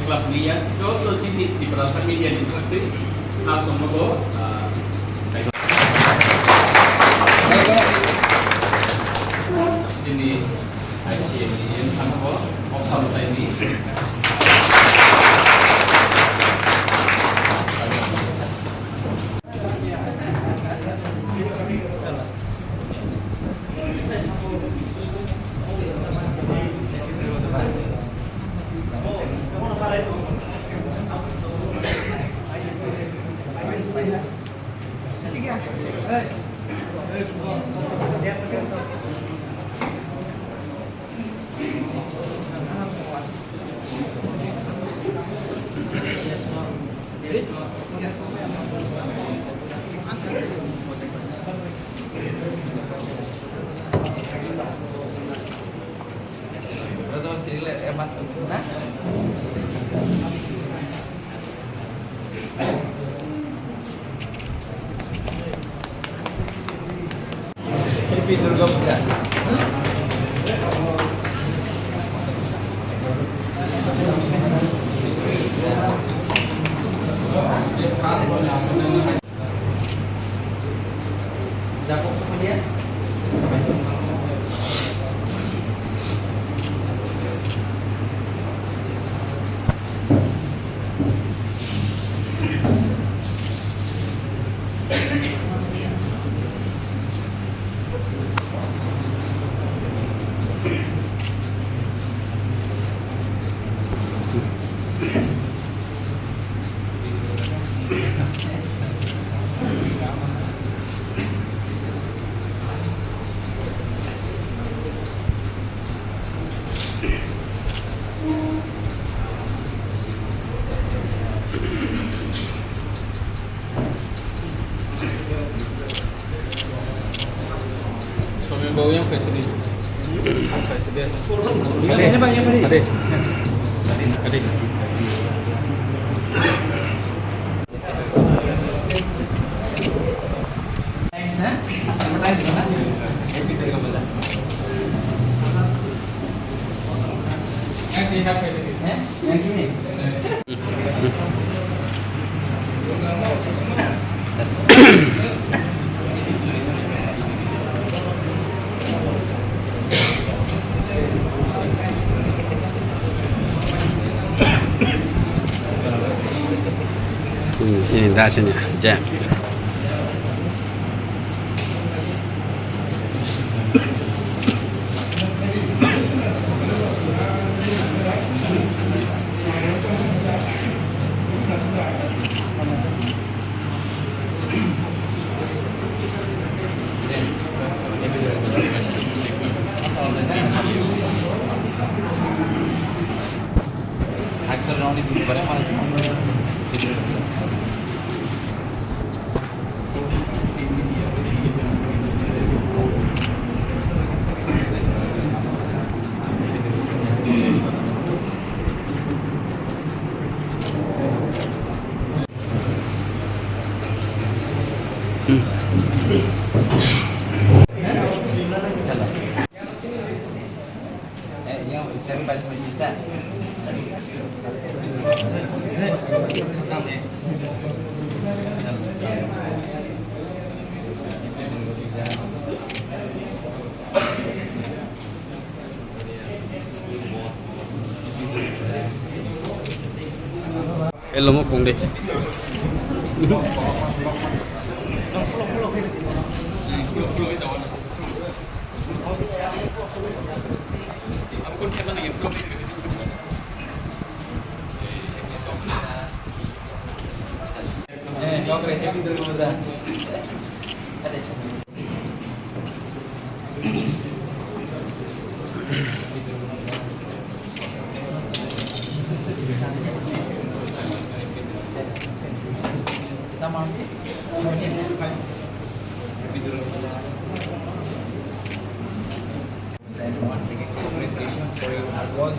club niya. So sini di perasaan media di seperti langsung mau sini ICM ini sama kok opal ini. Durga Puja. Japok sama dia. Baunya presiden. Presiden. Ini Pak, yang tadi. Adik. Thanks, ha? Apa tayo di mana? Happy Durga Puja. Yang sihat presiden. Yang sini. Ini rasanya James. Aktor naon di bareng mana? Yang sering banyak cerita. Hello mo pong deh. Happy Durga Puja. Kita masih. Happy Durga Puja. Once again, congratulations for your hard work.